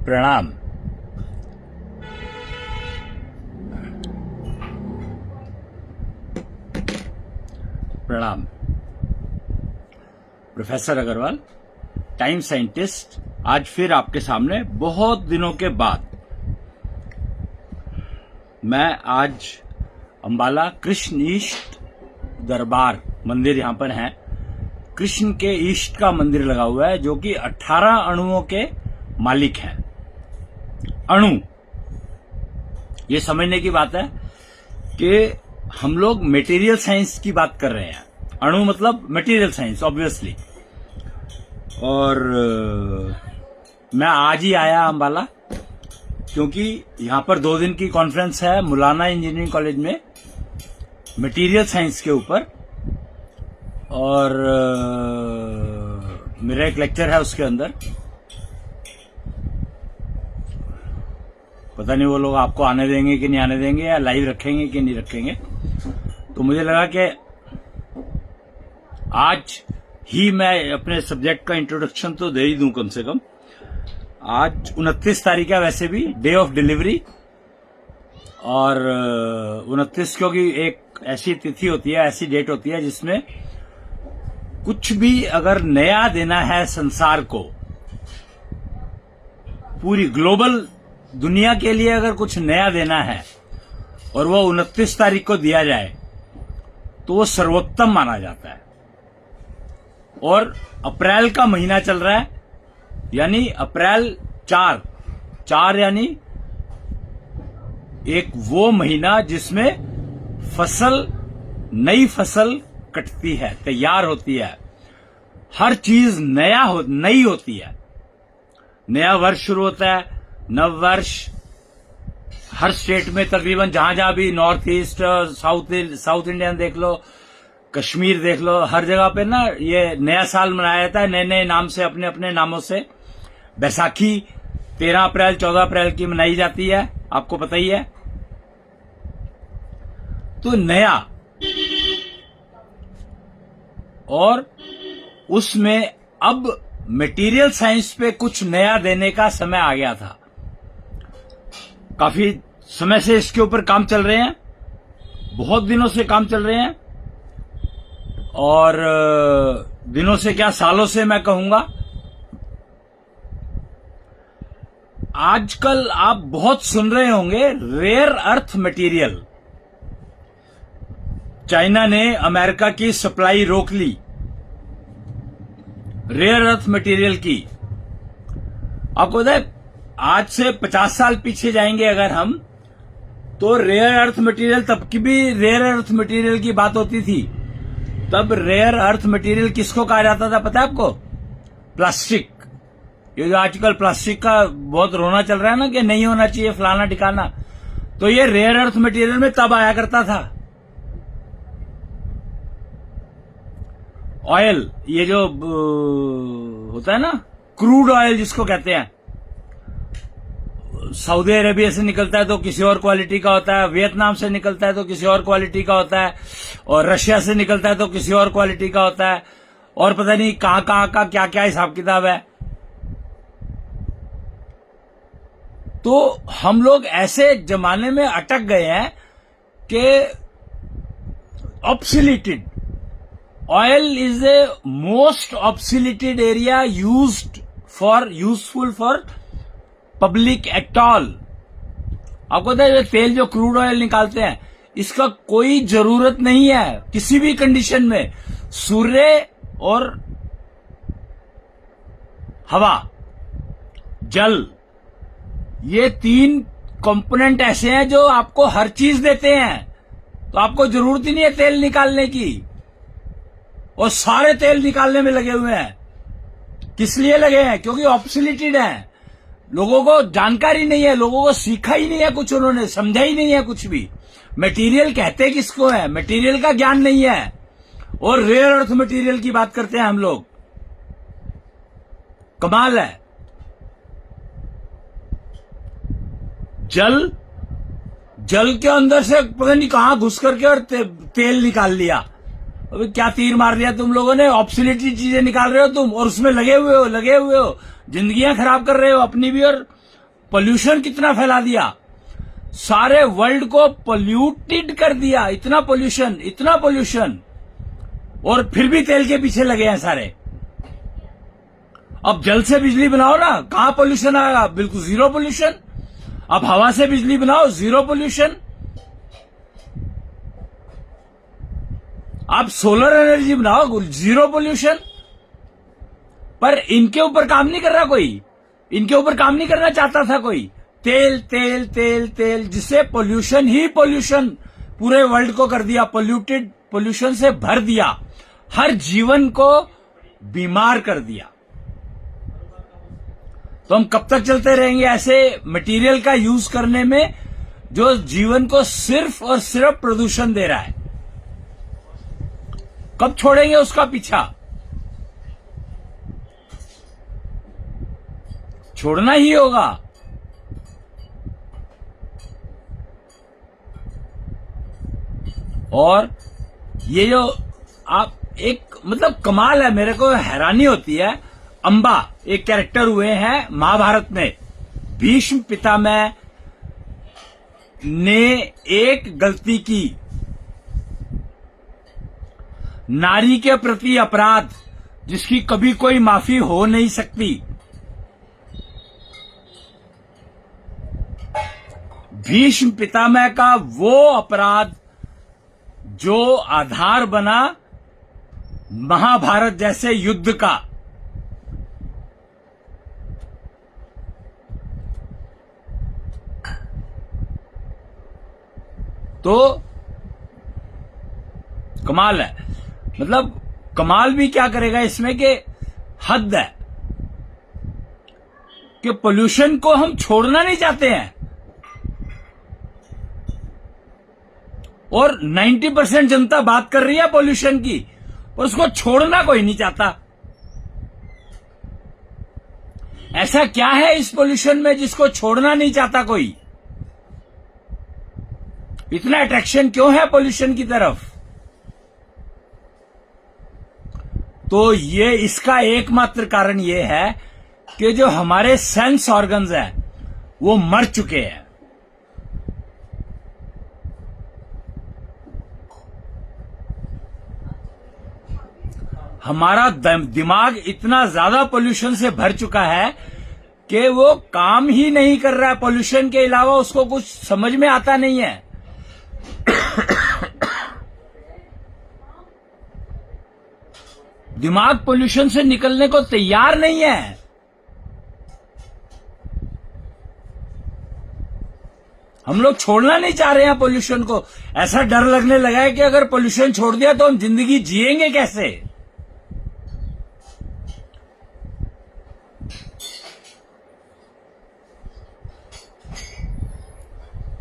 प्रणाम। प्रणाम। Professor Agarwal, time scientist, आज फिर आपके सामने बहुत दिनों के बाद। मैं आज अंबाला कृष्ण ईष्ट दरबार मंदिर यहां पर है। कृष्ण के ईष्ट का मंदिर लगा हुआ है जो कि 18 अणुओं के मालिक हैं। अणु, ये समझने की बात है कि हम लोग मटेरियल साइंस की बात कर रहे हैं। अणु मतलब मटेरियल साइंस ऑब्वियसली। और मैं आज ही आया अंबाला क्योंकि यहां पर 2 दिन की कॉन्फ्रेंस है मौलाना इंजीनियरिंग कॉलेज में मटेरियल साइंस के ऊपर, और मेरा एक लेक्चर है उसके अंदर। पता नहीं वो लोग आपको आने देंगे कि नहीं आने देंगे, या लाइव रखेंगे कि नहीं रखेंगे। तो मुझे लगा कि आज ही मैं अपने सब्जेक्ट का इंट्रोडक्शन तो दे ही दूं कम से कम। आज 29 तारीख है, वैसे भी डे ऑफ डिलीवरी। और 29 क्योंकि एक ऐसी तिथि होती है, ऐसी डेट होती है जिसमें कुछ भी अगर नया देना है संसार को, पूरी ग्लोबल दुनिया के लिए अगर कुछ नया देना है और वो 29 तारीख को दिया जाए तो वो सर्वोत्तम माना जाता है। और अप्रैल का महीना चल रहा है, यानी अप्रैल 4 यानी एक वो महीना जिसमें फसल, नई फसल कटती है, तैयार होती है, हर चीज नई होती है। नया वर्ष शुरू होता है, नव वर्ष। हर स्टेट में तकरीबन जहां जहां भी नॉर्थ ईस्ट, साउथ इंडियन देख लो, कश्मीर देख लो, हर जगह पे ना ये नया साल मनाया जाता है नए नए नाम से, अपने अपने नामों से। बैसाखी 13 अप्रैल 14 अप्रैल की मनाई जाती है, आपको पता ही है। तो नया, और उसमें अब मटेरियल साइंस पे कुछ नया देने का समय आ गया था। काफी समय से इसके ऊपर काम चल रहे हैं, बहुत दिनों से काम चल रहे हैं, और दिनों से क्या, सालों से मैं कहूंगा। आजकल आप बहुत सुन रहे होंगे रेयर अर्थ मटेरियल। चाइना ने अमेरिका की सप्लाई रोक ली रेयर अर्थ मटेरियल की। आपको पता है, आज से 50 साल पीछे जाएंगे अगर हम, तो रेयर अर्थ मटेरियल, तब की भी रेयर अर्थ मटेरियल की बात होती थी। तब रेयर अर्थ मटेरियल किसको कहा जाता था पता है आपको? प्लास्टिक। ये जो आजकल प्लास्टिक का बहुत रोना चल रहा है ना कि नहीं होना चाहिए फलाना ठिकाना, तो ये रेयर अर्थ मटेरियल में तब आया करता था। ऑयल, ये जो होता है ना, क्रूड ऑयल जिसको कहते हैं, सऊदी अरेबिया से निकलता है तो किसी और क्वालिटी का होता है, वियतनाम से निकलता है तो किसी और क्वालिटी का होता है, और रशिया से निकलता है तो किसी और क्वालिटी का होता है, और पता नहीं कहां कहां का क्या क्या हिसाब किताब है। तो हम लोग ऐसे जमाने में अटक गए हैं कि obsoleted oil is a most obsoleted area useful for public at all. आपको पता है, तेल जो क्रूड ऑयल निकालते हैं, इसका कोई जरूरत नहीं है किसी भी कंडीशन में। सूर्य और हवा, जल, ये 3 कंपोनेंट ऐसे हैं जो आपको हर चीज देते हैं। तो आपको जरूरत ही नहीं है तेल निकालने की, और सारे तेल निकालने में लगे हुए हैं। किस लिए लगे हैं? क्योंकि ऑब्सोलेटेड है। लोगों को जानकारी नहीं है, लोगों को सीखा ही नहीं है कुछ, उन्होंने समझा ही नहीं है कुछ भी। मटेरियल कहते किसको है? मटेरियल का ज्ञान नहीं है। और रेयर अर्थ मटेरियल की बात करते हैं हम लोग। कमाल है। जल के अंदर से पता नहीं कहां घुस करके और तेल निकाल लिया। अबे क्या तीर मार लिया तुम लोगों ने? ऑब्सोलेटेड चीजें निकाल रहे हो तुम, और उसमें लगे हुए हो। जिंदगियां खराब कर रहे हो अपनी भी और पोल्यूशन कितना फैला दिया, सारे वर्ल्ड को पोल्यूटेड कर दिया। इतना पोल्यूशन, और फिर भी तेल के पीछे लगे हैं सारे। अब जल से बिजली बनाओ ना, कहां पोल्यूशन आएगा? बिल्कुल जीरो पोल्यूशन। अब हवा से बिजली बनाओ, जीरो पोल्यूशन। आप सोलर एनर्जी बनाओ, जीरो पोल्यूशन। पर इनके ऊपर काम नहीं कर रहा कोई, इनके ऊपर काम नहीं करना चाहता था कोई। तेल तेल तेल तेल, जिससे पोल्यूशन ही पोल्यूशन पूरे वर्ल्ड को कर दिया, पोल्यूशन से भर दिया, हर जीवन को बीमार कर दिया। तो हम कब तक चलते रहेंगे ऐसे मटेरियल का यूज करने में जो जीवन को सिर्फ और सिर्फ प्रदूषण दे रहा है? कब छोड़ेंगे उसका पीछा? छोड़ना ही होगा। और ये जो आप एक मतलब कमाल है, मेरे को हैरानी होती है। अंबा एक कैरेक्टर हुए हैं महाभारत में। भीष्म पितामह ने एक गलती की, नारी के प्रति अपराध जिसकी कभी कोई माफी हो नहीं सकती। भीष्म पितामह का वो अपराध जो आधार बना महाभारत जैसे युद्ध का। तो कमाल है, मतलब कमाल भी क्या करेगा इसमें कि हद है कि पोल्यूशन को हम छोड़ना नहीं चाहते हैं और 90% जनता बात कर रही है पोल्यूशन की, पर उसको छोड़ना कोई नहीं चाहता। ऐसा क्या है इस पोल्यूशन में जिसको छोड़ना नहीं चाहता कोई? इतना अट्रैक्शन क्यों है पोल्यूशन की तरफ? तो ये इसका एकमात्र कारण ये है कि जो हमारे सेंस ऑर्गन्स हैं वो मर चुके हैं। हमारा दिमाग इतना ज्यादा पोल्यूशन से भर चुका है कि वो काम ही नहीं कर रहा है। पोल्यूशन के अलावा उसको कुछ समझ में आता नहीं है। दिमाग पोल्यूशन से निकलने को तैयार नहीं है। हम लोग छोड़ना नहीं चाह रहे हैं पोल्यूशन को। ऐसा डर लगने लगा है कि अगर पोल्यूशन छोड़ दिया तो हम जिंदगी जिएंगे कैसे?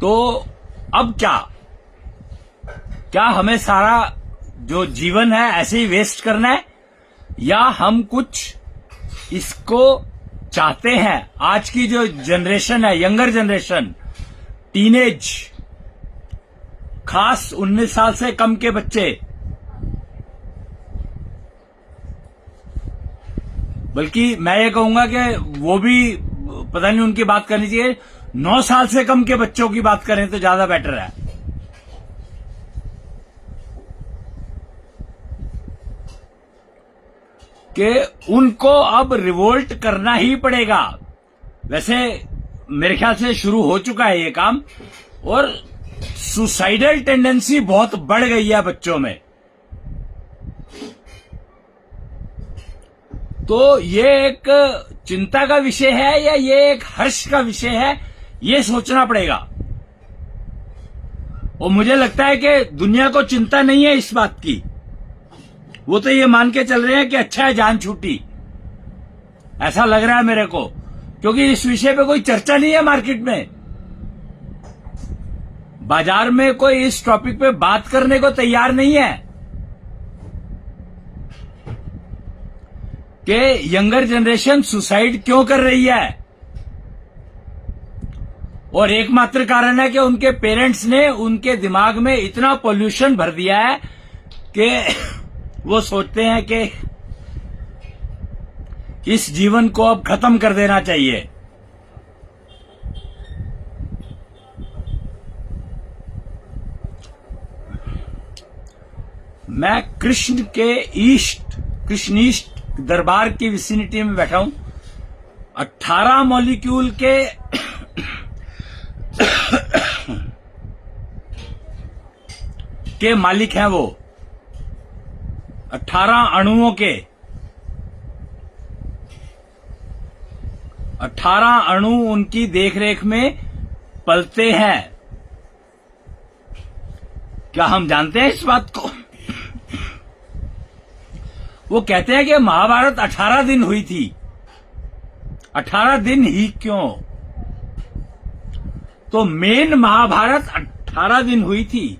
तो अब क्या हमें सारा जो जीवन है ऐसे ही वेस्ट करना है, या हम कुछ इसको चाहते हैं? आज की जो जनरेशन है, यंगर जनरेशन, टीनेज, खास 19 साल से कम के बच्चे, बल्कि मैं ये कहूंगा कि वो भी पता नहीं, उनकी बात करनी चाहिए। 9 साल से कम के बच्चों की बात करें तो ज्यादा बेटर है। कि उनको अब रिवोल्ट करना ही पड़ेगा। वैसे मेरे ख्याल से शुरू हो चुका है ये काम, और सुसाइडल टेंडेंसी बहुत बढ़ गई है बच्चों में। तो ये एक चिंता का विषय है या ये एक हर्ष का विषय है, ये सोचना पड़ेगा। और मुझे लगता है कि दुनिया को चिंता नहीं है इस बात की। वो तो ये मान के चल रहे हैं कि अच्छा है जान छूटी, ऐसा लग रहा है मेरे को, क्योंकि इस विषय पे कोई चर्चा नहीं है मार्केट में। बाजार में कोई इस टॉपिक पे बात करने को तैयार नहीं है कि यंगर जनरेशन सुसाइड क्यों कर रही है। और एकमात्र कारण है कि उनके पेरेंट्स ने उनके दिमाग में इतना पोल्यूशन भर दिया है कि वो सोचते हैं कि इस जीवन को अब खत्म कर देना चाहिए। मैं कृष्ण ईस्ट दरबार की विसिनिटी में बैठा हूं। 18 मॉलिक्यूल के मालिक हैं वो, 18 अणुओं के। 18 अणु उनकी देखरेख में पलते हैं। क्या हम जानते हैं इस बात को? वो कहते हैं कि महाभारत 18 दिन हुई थी। 18 दिन ही क्यों? तो मेन महाभारत 18 दिन हुई थी।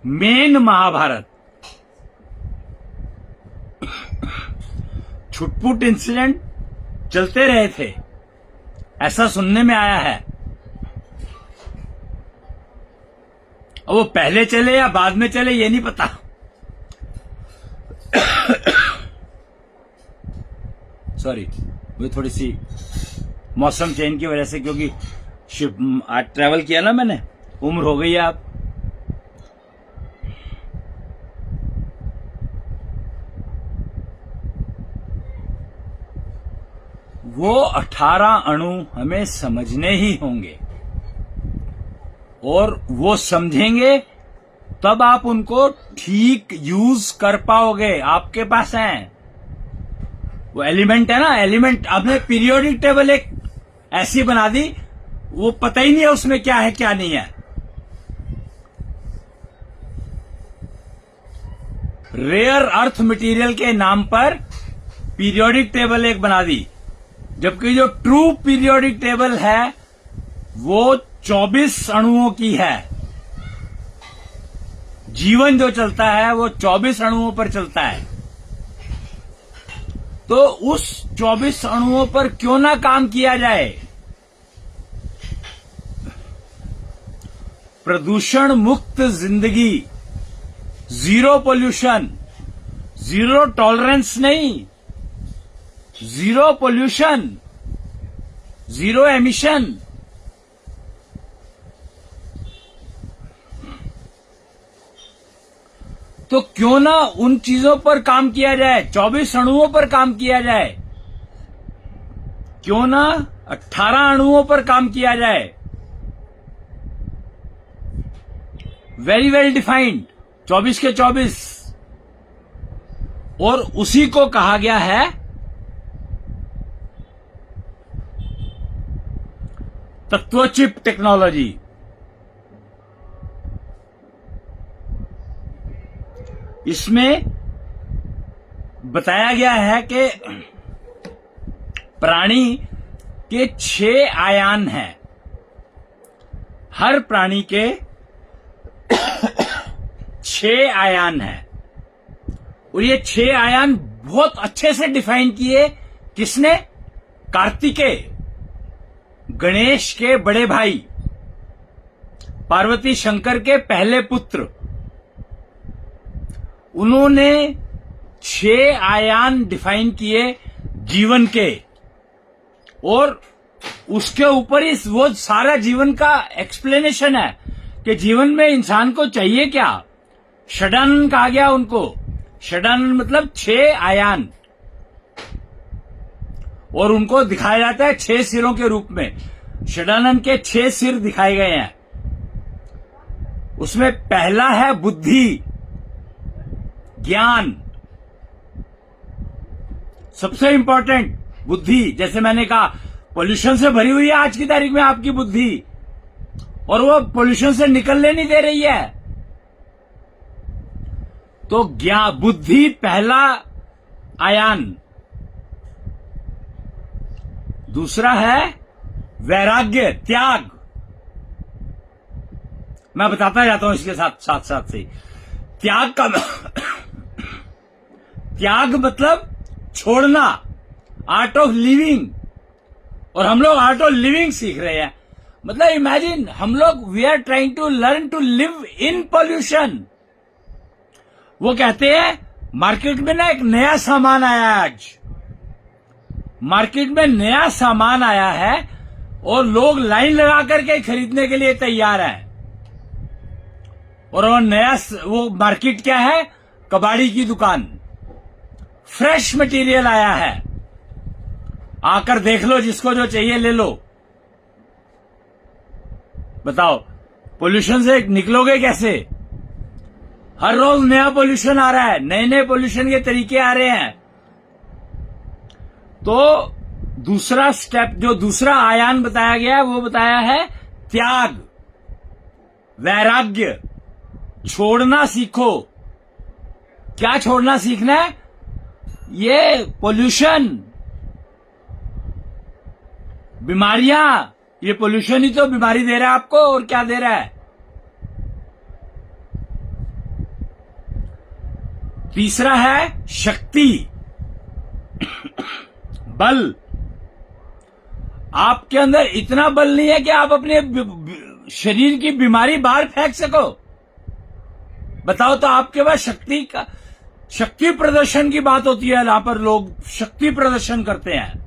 मेन महाभारत। छुटपुट इंसिडेंट चलते रहे थे, ऐसा सुनने में आया है। अब वो पहले चले या बाद में चले ये नहीं पता। सॉरी, मुझे थोड़ी सी मौसम चेंज की वजह से, क्योंकि आज ट्रैवल किया ना मैंने, उम्र हो गई है। आप वो 18 अणु हमें समझने ही होंगे, और वो समझेंगे तब आप उनको ठीक यूज कर पाओगे। आपके पास हैं वो एलिमेंट है ना, एलिमेंट। आपने पीरियोडिक टेबल एक ऐसी बना दी, वो पता ही नहीं है उसमें क्या है क्या नहीं है। रेयर अर्थ मटेरियल के नाम पर पीरियोडिक टेबल एक बना दी, जबकि जो ट्रू पीरियोडिक टेबल है वो 24 अणुओं की है। जीवन जो चलता है वो 24 अणुओं पर चलता है। तो उस 24 अणुओं पर क्यों ना काम किया जाए? प्रदूषण मुक्त जिंदगी, जीरो पोल्यूशन, जीरो टॉलरेंस नहीं, जीरो पोल्यूशन, जीरो एमिशन। तो क्यों ना उन चीजों पर काम किया जाए, 24 अणुओं पर काम किया जाए। क्यों ना 18 अणुओं पर काम किया जाए। वेरी वेल डिफाइंड, 24 के 24। और उसी को कहा गया है तत्वचिप टेक्नोलॉजी। इसमें बताया गया है कि प्राणी के 6 आयान हैं। हर प्राणी के 6 आयान हैं, और ये 6 आयान बहुत अच्छे से डिफाइन किए। किसने? कार्तिकेय, गणेश के बड़े भाई, पार्वती शंकर के पहले पुत्र। उन्होंने 6 आयान डिफाइन किए जीवन के, और उसके ऊपर ही वो सारा जीवन का एक्सप्लेनेशन है कि जीवन में इंसान को चाहिए क्या। षडानन कहा गया उनको। षडानन मतलब 6 आयान, और उनको दिखाया जाता है 6 सिरों के रूप में। षडानन के 6 सिर दिखाए गए हैं। उसमें पहला है बुद्धि, ज्ञान, सबसे इंपॉर्टेंट बुद्धि। जैसे मैंने कहा, पोल्यूशन से भरी हुई है आज की तारीख में आपकी बुद्धि, और वो पोल्यूशन से निकलने नहीं दे रही है। तो ज्ञान, बुद्धि पहला आयान। दूसरा है वैराग्य, त्याग। मैं बताता जाता हूं इसके साथ साथ से। त्याग का त्याग मतलब छोड़ना, आर्ट ऑफ लिविंग। और हम लोग आर्ट ऑफ लिविंग सीख रहे हैं। मतलब इमेजिन, हम लोग we are trying to learn to live in pollution. वो कहते हैं मार्केट में ना एक नया सामान आया है आज। मार्केट में नया सामान आया है और लोग लाइन लगा करके खरीदने के लिए तैयार हैं। और वो नया, वो मार्केट क्या है? कबाड़ी की दुकान, फ्रेश मटेरियल आया है, आकर देख लो, जिसको जो चाहिए ले लो। बताओ पोल्यूशन से निकलोगे कैसे? हर रोज नया पोल्यूशन आ रहा है, नए नए पोल्यूशन के तरीके आ रहे हैं। तो दूसरा स्टेप, जो दूसरा आयान बताया गया है, वो बताया है त्याग, वैराग्य। छोड़ना सीखो। क्या छोड़ना सीखना है? ये पोल्यूशन, बीमारियां। ये पोल्यूशन ही तो बीमारी दे रहा है आपको, और क्या दे रहा है? तीसरा है शक्ति, बल। आपके अंदर इतना बल नहीं है कि आप अपने शरीर की बीमारी बाहर फेंक सको। बताओ तो आपके पास शक्ति प्रदर्शन की बात होती है, यहां पर लोग शक्ति प्रदर्शन करते हैं,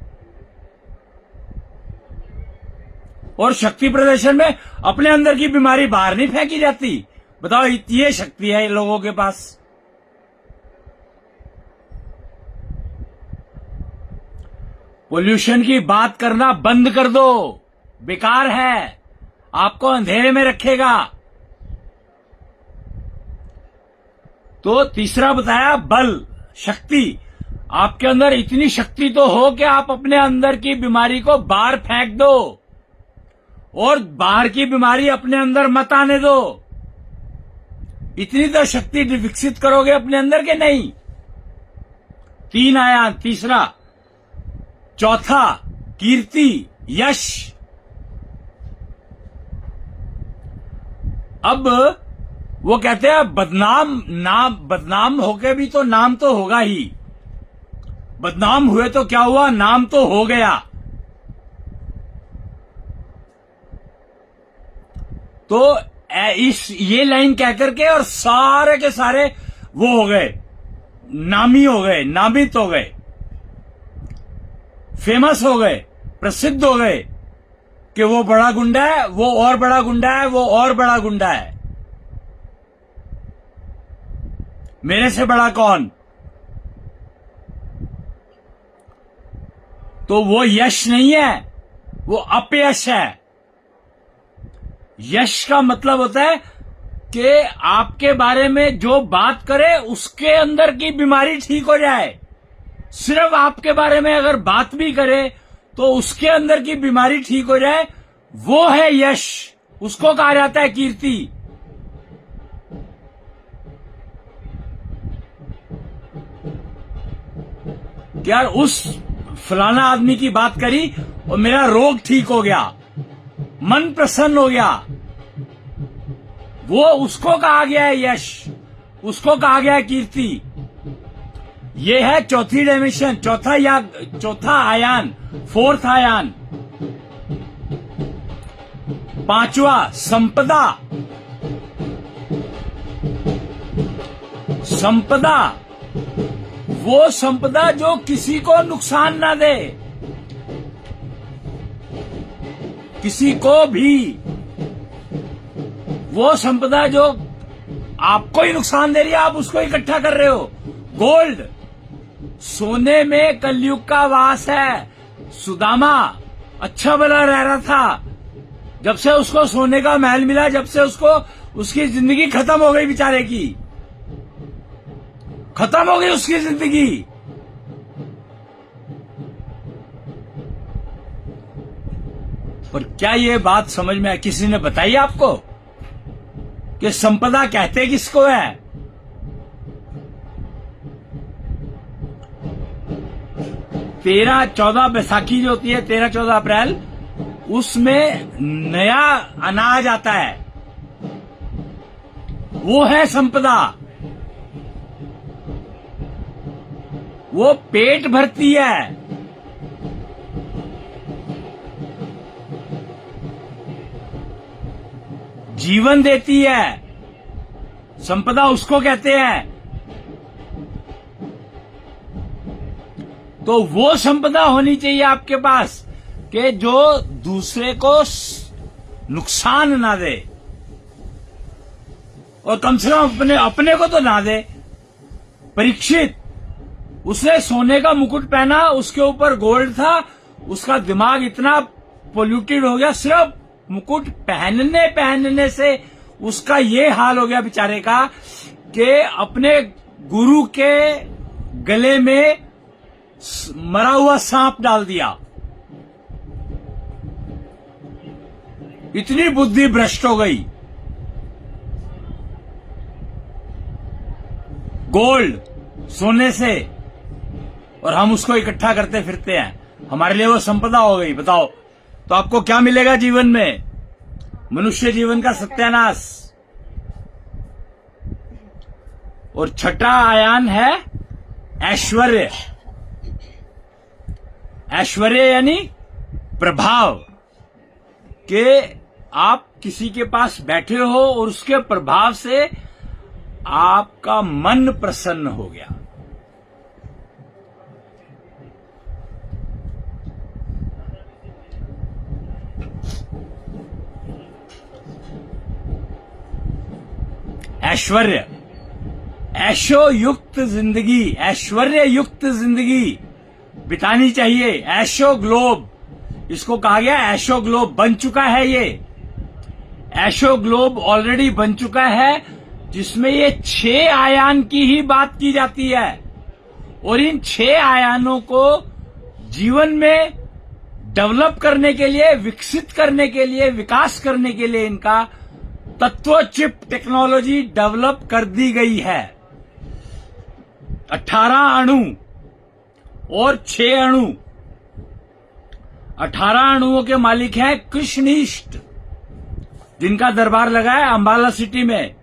और शक्ति प्रदर्शन में अपने अंदर की बीमारी बाहर नहीं फेंकी जाती। बताओ, ये शक्ति है इन लोगों के पास। पोल्यूशन की बात करना बंद कर दो, बेकार है, आपको अंधेरे में रखेगा। तो तीसरा बताया बल, शक्ति। आपके अंदर इतनी शक्ति तो हो कि आप अपने अंदर की बीमारी को बाहर फेंक दो, और बाहर की बीमारी अपने अंदर मत आने दो। इतनी तो शक्ति विकसित करोगे अपने अंदर के नहीं। 3 आयाम, तीसरा। चौथा कीर्ति, यश। अब वो कहते हैं बदनाम होके भी तो नाम तो होगा ही। बदनाम हुए तो क्या हुआ? नाम तो हो गया। तो ये लाइन कहकर के और सारे के सारे वो हो गए, नामी हो गए, नामित हो गए, फेमस हो गए, प्रसिद्ध हो गए कि वो बड़ा गुंडा है, वो और बड़ा गुंडा है, वो और बड़ा गुंडा है। मेरे से बड़ा कौन? तो वो यश नहीं है, वो अपयश है। यश का मतलब होता है कि आपके बारे में जो बात करे उसके अंदर की बीमारी ठीक हो जाए। सिर्फ आपके बारे में अगर बात भी करे तो उसके अंदर की बीमारी ठीक हो जाए, वो है यश। उसको कहा जाता है कीर्ति। यार उस फलाना आदमी की बात करी और मेरा रोग ठीक हो गया, मन प्रसन्न हो गया, वो उसको कहा गया है यश, उसको कहा गया है कीर्ति। ये है चौथी डायमेंशन, चौथा आयान, 4th आयान। 5वां संपदा। संपदा, वो संपदा जो किसी को नुकसान ना दे, किसी को भी। वो संपदा जो आपको ही नुकसान दे रही है, आप उसको इकट्ठा कर रहे हो। गोल्ड, सोने में कलयुग का वास है। सुदामा अच्छा भला रह रहा था, जब से उसको सोने का महल मिला, जब से उसको उसकी जिंदगी खत्म हो गई, बेचारे की खत्म हो गई उसकी जिंदगी। पर क्या ये बात समझ में किसी ने बताई आपको कि संपदा कहते किसको है? तेरह 14 बैसाखी जो होती है, 13-14 अप्रैल, उसमें नया अनाज आता है, वो है संपदा। वो पेट भरती है, जीवन देती है। संपदा उसको कहते हैं। तो वो संपदा होनी चाहिए आपके पास कि जो दूसरे को नुकसान ना दे, और कम से कम अपने को तो ना दे। परीक्षित, उसने सोने का मुकुट पहना, उसके ऊपर गोल्ड था, उसका दिमाग इतना पोल्यूटेड हो गया, सिर्फ मुकुट पहनने से उसका ये हाल हो गया बेचारे का कि अपने गुरु के गले में मरा हुआ सांप डाल दिया। इतनी बुद्धि भ्रष्ट हो गई। गोल्ड, सोने से, और हम उसको इकट्ठा करते फिरते हैं, हमारे लिए वो संपदा हो गई। बताओ, तो आपको क्या मिलेगा जीवन में? मनुष्य जीवन का सत्यानाश। और छठा आयान है ऐश्वर्य। ऐश्वर्य यानी प्रभाव, कि आप किसी के पास बैठे हो और उसके प्रभाव से आपका मन प्रसन्न हो गया। ऐश्वर्य, ऐशो युक्त जिंदगी, ऐश्वर्य युक्त जिंदगी बितानी चाहिए। ऐशो ग्लोब, इसको कहा गया ऐशो ग्लोब। बन चुका है ये ऐशो ग्लोब, ऑलरेडी बन चुका है, जिसमें ये 6 आयान की ही बात की जाती है। और इन 6 आयानों को जीवन में डेवलप करने के लिए, विकसित करने के लिए, विकास करने के लिए इनका तत्व चिप टेक्नोलॉजी डेवलप कर दी गई है। 18 अणु और 6 अणु। 18 अणुओं के मालिक हैं कृष्णइष्ट, जिनका दरबार लगा है अंबाला सिटी में,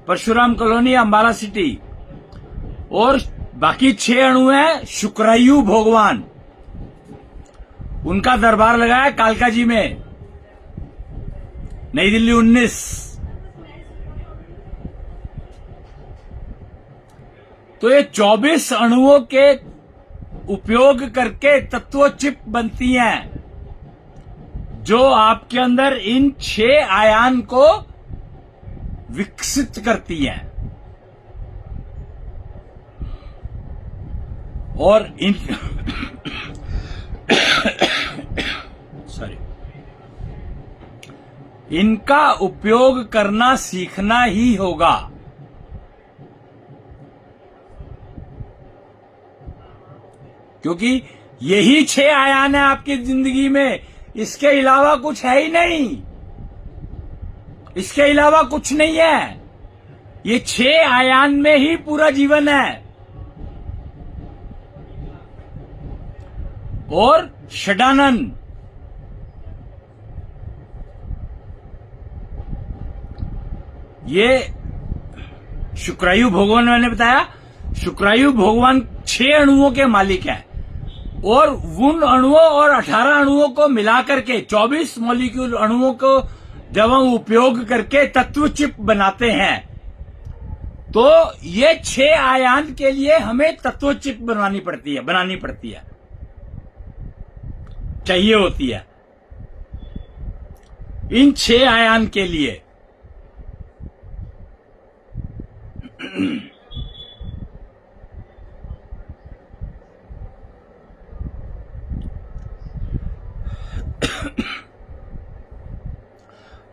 परशुराम कॉलोनी अंबाला सिटी। और बाकी 6 अणु हैं शुक्रायु भगवान, उनका दरबार लगा है कालका जी में, नई दिल्ली 19। तो ये 24 अणुओं के उपयोग करके तत्व चिप बनती हैं, जो आपके अंदर इन 6 आयान को विकसित करती हैं। और इन सॉरी, इनका उपयोग करना सीखना ही होगा। क्योंकि यही 6 आयान है आपकी जिंदगी में, इसके अलावा कुछ है ही नहीं। इसके अलावा कुछ नहीं है। ये 6 आयान में ही पूरा जीवन है। और षडानन, ये शुक्रायु भगवान, मैंने बताया शुक्रायु भगवान 6 अणुओं के मालिक हैं। और उन अणुओं और 18 अणुओं को मिलाकर के 24 मॉलिक्यूल अणुओं को जब हम उपयोग करके तत्व चिप बनाते हैं, तो ये 6 आयान के लिए हमें तत्व चिप बनानी पड़ती है, चाहिए होती है इन 6 आयान के लिए।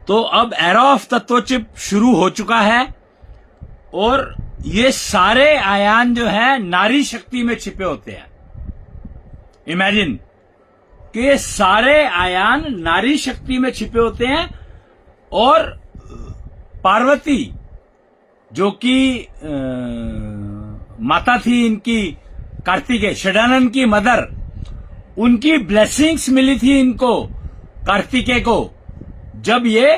तो अब एरा ऑफ तत्व चिप शुरू हो चुका है, और ये सारे आयान जो है नारी शक्ति में छिपे होते हैं। इमेजिन कि ये सारे आयान नारी शक्ति में छिपे होते हैं। और पार्वती, जो कि माता थी इनकी, कार्तिकेय षडानन की मदर, उनकी ब्लेसिंग्स मिली थी इनको, कार्तिकेय को, जब ये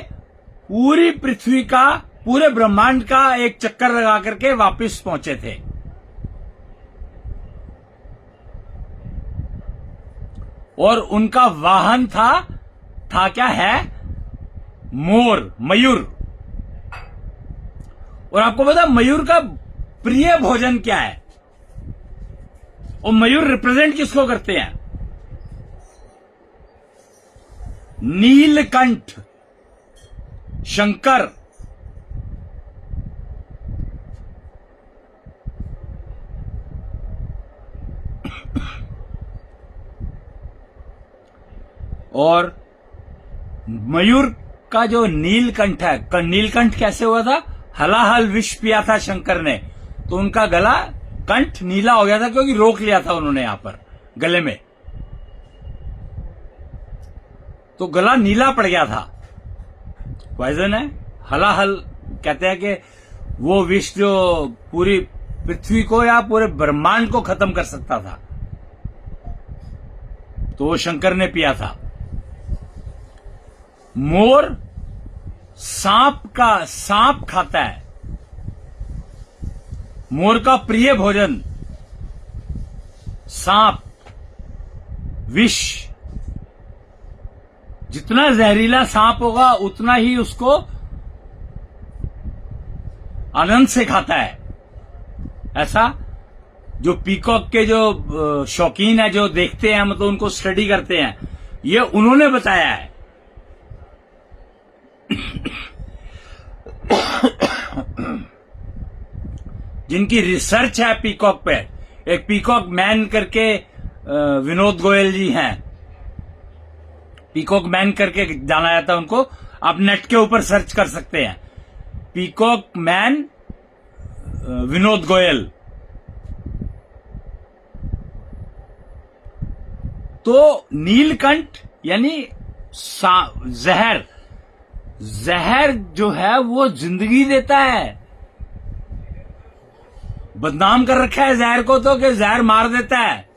पूरी पृथ्वी का, पूरे ब्रह्मांड का एक चक्कर लगा करके वापस पहुंचे थे। और उनका वाहन था क्या है? मोर, मयूर। और आपको पता मयूर का प्रिय भोजन क्या है? और मयूर रिप्रेजेंट किसको करते हैं? नीलकंठ, शंकर। और मयूर का जो नीलकंठ है, नीलकंठ कैसे हुआ था? हलाहल विष पिया था शंकर ने, तो उनका गला कंठ नीला हो गया था क्योंकि रोक लिया था उन्होंने यहां पर गले में, तो गला नीला पड़ गया था। पॉइजन है। हलाहल कहते हैं कि वो विष जो पूरी पृथ्वी को या पूरे ब्रह्मांड को खत्म कर सकता था, तो वो शंकर ने पिया था। मोर सांप खाता है। मोर का प्रिय भोजन सांप, विष। जितना जहरीला सांप होगा उतना ही उसको आनंद से खाता है। ऐसा जो पीकॉक के जो शौकीन है, जो देखते हैं, मतलब उनको स्टडी करते हैं, ये उन्होंने बताया है। जिनकी रिसर्च है पीकॉक पे, एक पीकॉक मैन करके विनोद गोयल जी हैं, पीकॉक मैन करके जाना जाता है उनको, आप नेट के ऊपर सर्च कर सकते हैं, पीकॉक मैन विनोद गोयल। तो नीलकंठ यानी जहर जो है वो जिंदगी देता है। बदनाम कर रखा है जहर को तो कि जहर मार देता है।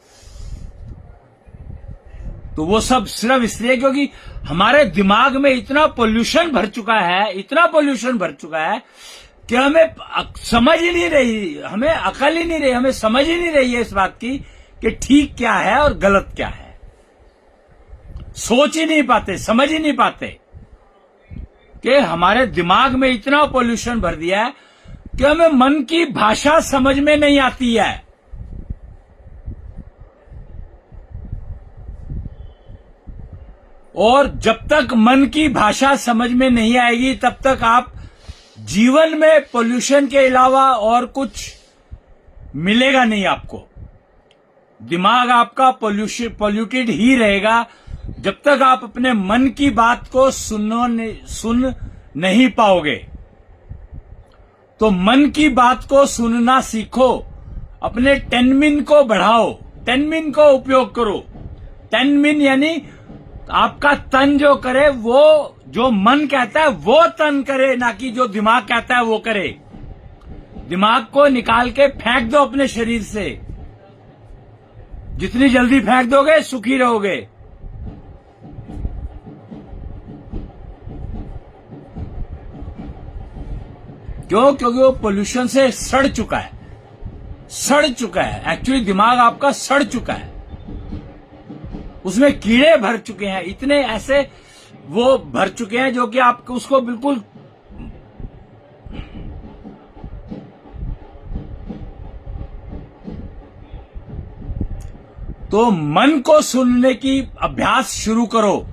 तो वो सब सिर्फ इसलिए क्योंकि हमारे दिमाग में इतना पोल्यूशन भर चुका है, इतना पोल्यूशन भर चुका है कि हमें समझ ही नहीं रही, हमें अकल ही नहीं रही, हमें समझ ही नहीं रही है इस बात की कि ठीक क्या है और गलत क्या है। सोच ही नहीं पाते, समझ ही नहीं पाते कि हमारे दिमाग में इतना पोल्यूशन भर दिया है कि हमें मन की भाषा समझ में नहीं आती है। और जब तक मन की भाषा समझ में नहीं आएगी तब तक आप जीवन में पोल्यूशन के अलावा और कुछ मिलेगा नहीं आपको। दिमाग आपका पोल्यूटेड ही रहेगा जब तक आप अपने मन की बात को सुन नहीं पाओगे। तो मन की बात को सुनना सीखो, अपने टेनमिन को बढ़ाओ, टेनमिन को उपयोग करो। टेनमिन यानी आपका तन जो करे, वो जो मन कहता है वो तन करे, ना कि जो दिमाग कहता है वो करे। दिमाग को निकाल के फेंक दो अपने शरीर से। जितनी जल्दी फेंक दोगे सुखी रहोगे। क्यों? क्योंकि वो पोल्यूशन से सड़ चुका है, सड़ चुका है। एक्चुअली दिमाग आपका सड़ चुका है, उसमें कीड़े भर चुके हैं, इतने ऐसे वो भर चुके हैं जो कि आप उसको बिल्कुल तो मन को सुनने की अभ्यास शुरू करो।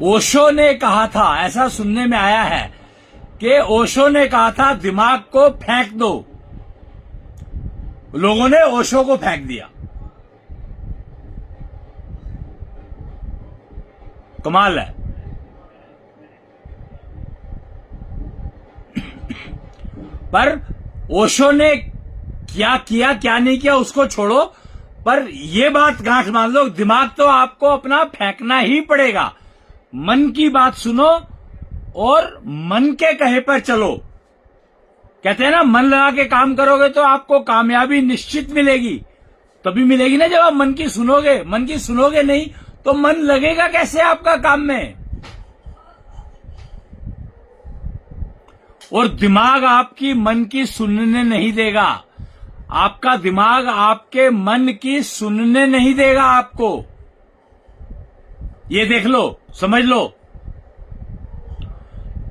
ओशो ने कहा था, ऐसा सुनने में आया है कि ओशो ने कहा था दिमाग को फेंक दो। लोगों ने ओशो को फेंक दिया। कमाल है। पर ओशो ने क्या किया क्या नहीं किया उसको छोड़ो, पर यह बात गांठ मान लो, दिमाग तो आपको अपना फेंकना ही पड़ेगा। मन की बात सुनो और मन के कहे पर चलो। कहते हैं ना, मन लगा के काम करोगे तो आपको कामयाबी निश्चित मिलेगी। तभी मिलेगी ना जब आप मन की सुनोगे। मन की सुनोगे नहीं तो मन लगेगा कैसे आपका काम में? और दिमाग आपकी मन की सुनने नहीं देगा। आपका दिमाग आपके मन की सुनने नहीं देगा आपको। ये देख लो, समझ लो।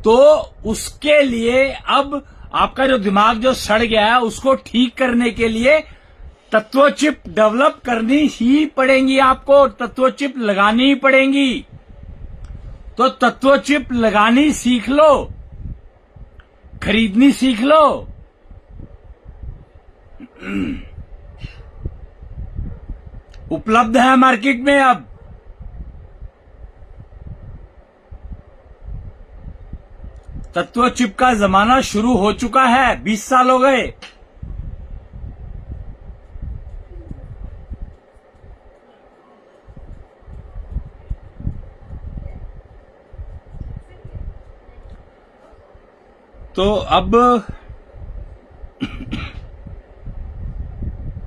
तो उसके लिए अब आपका जो दिमाग जो सड़ गया है उसको ठीक करने के लिए तत्वचिप डेवलप करनी ही पड़ेंगी आपको, तत्वचिप लगानी ही पड़ेंगी। तो तत्वचिप लगानी सीख लो, खरीदनी सीख लो। उपलब्ध है मार्केट में। अब तत्व चिप का जमाना शुरू हो चुका है, 20 साल हो गए। तो अब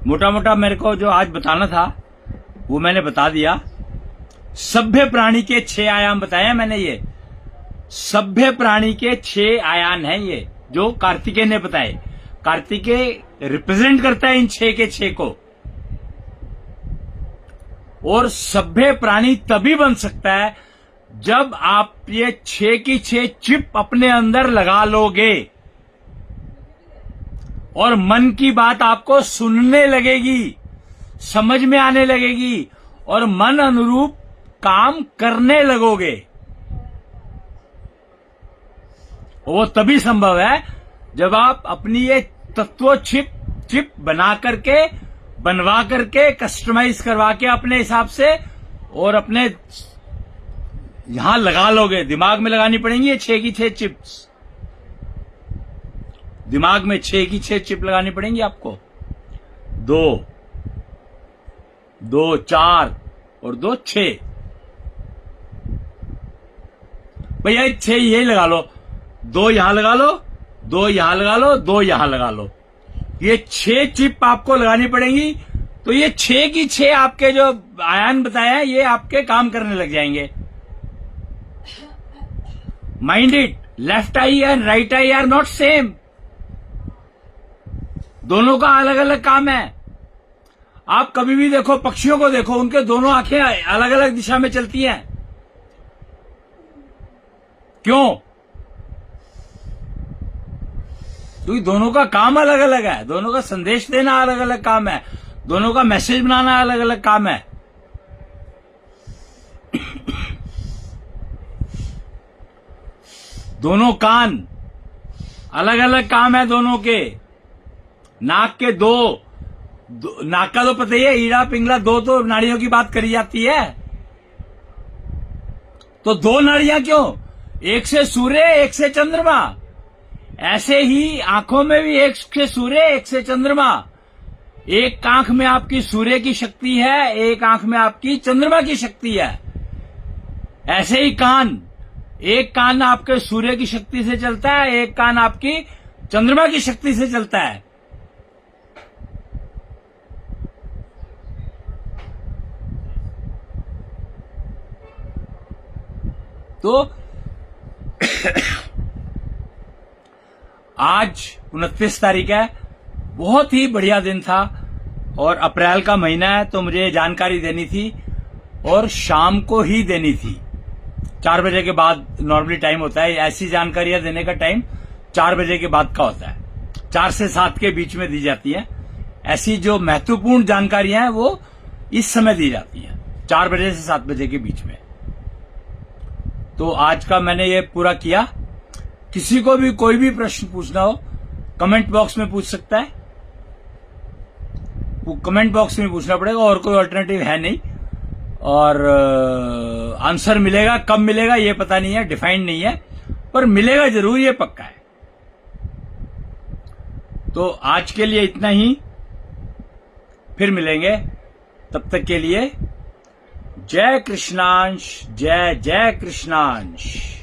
मोटा मोटा मेरे को जो आज बताना था वो मैंने बता दिया। सभ्य प्राणी के 6 आयाम बताए मैंने। ये सभ्य प्राणी के 6 आयाम हैं ये, जो कार्तिकेय ने बताए। कार्तिकेय रिप्रेजेंट करता है इन 6 के 6 को। और सभ्य प्राणी तभी बन सकता है जब आप ये 6 की 6 चिप अपने अंदर लगा लोगे और मन की बात आपको सुनने लगेगी, समझ में आने लगेगी और मन अनुरूप काम करने लगोगे। वो तभी संभव है जब आप अपनी ये तत्व चिप बनवा करके कस्टमाइज करवा के अपने हिसाब से और अपने यहां लगा लोगे। दिमाग में लगानी पड़ेंगी ये 6 की 6 चिप्स। दिमाग में 6 की 6 चिप लगानी पड़ेंगी आपको। 2 4 और 2 6। भैया 6 यही लगा लो, 2 यहां लगा लो, 2 यहां लगा लो, 2 यहां लगा लो। ये 6 चिप आपको लगानी पड़ेंगी। तो ये 6 की 6 आपके जो आयान बताए हैं ये आपके काम करने लग जाएंगे। Mind it, left I and right I R not same. दोनों का अलग अलग काम है। आप कभी भी देखो, पक्षियों को देखो, उनके दोनों आंखें अलग अलग दिशा में चलती हैं। क्यों? क्योंकि दोनों का काम अलग अलग है। दोनों का संदेश देना अलग अलग काम है। दोनों का मैसेज बनाना अलग अलग काम है। दोनों कान अलग अलग काम है दोनों के। नाक के दो नाक का तो पता ही है, ईड़ा पिंगला 2 तो नाड़ियों की बात करी जाती है। तो 2 नाड़ियां क्यों? एक से सूर्य, एक से चंद्रमा। ऐसे ही आंखों में भी एक से सूर्य, एक से चंद्रमा। एक आंख में आपकी सूर्य की शक्ति है, एक आंख में आपकी चंद्रमा की शक्ति है। ऐसे ही कान, एक कान आपके सूर्य की शक्ति से चलता है, एक कान आपकी चंद्रमा की शक्ति से चलता है। तो आज 29 तारीख है, बहुत ही बढ़िया दिन था और अप्रैल का महीना है, तो मुझे जानकारी देनी थी और शाम को ही देनी थी। 4 बजे के बाद नॉर्मली टाइम होता है, ऐसी जानकारियां देने का टाइम 4 बजे के बाद का होता है। 4 से 7 के बीच में दी जाती है। ऐसी जो महत्वपूर्ण जानकारियां हैं वो इस समय दी जाती हैं, 4 बजे से 7 बजे के बीच में। तो आज का मैंने ये पूरा किया। किसी को भी कोई भी प्रश्न पूछना हो कमेंट बॉक्स में पूछ सकता है। वो कमेंट बॉक्स में पूछना पड़ेगा, और कोई अल्टरनेटिव है नहीं। और आंसर मिलेगा, कब मिलेगा ये पता नहीं है, डिफाइंड नहीं है, पर मिलेगा जरूर, ये पक्का है। तो आज के लिए इतना ही, फिर मिलेंगे। तब तक के लिए जय कृष्णांश, जय जय कृष्णांश।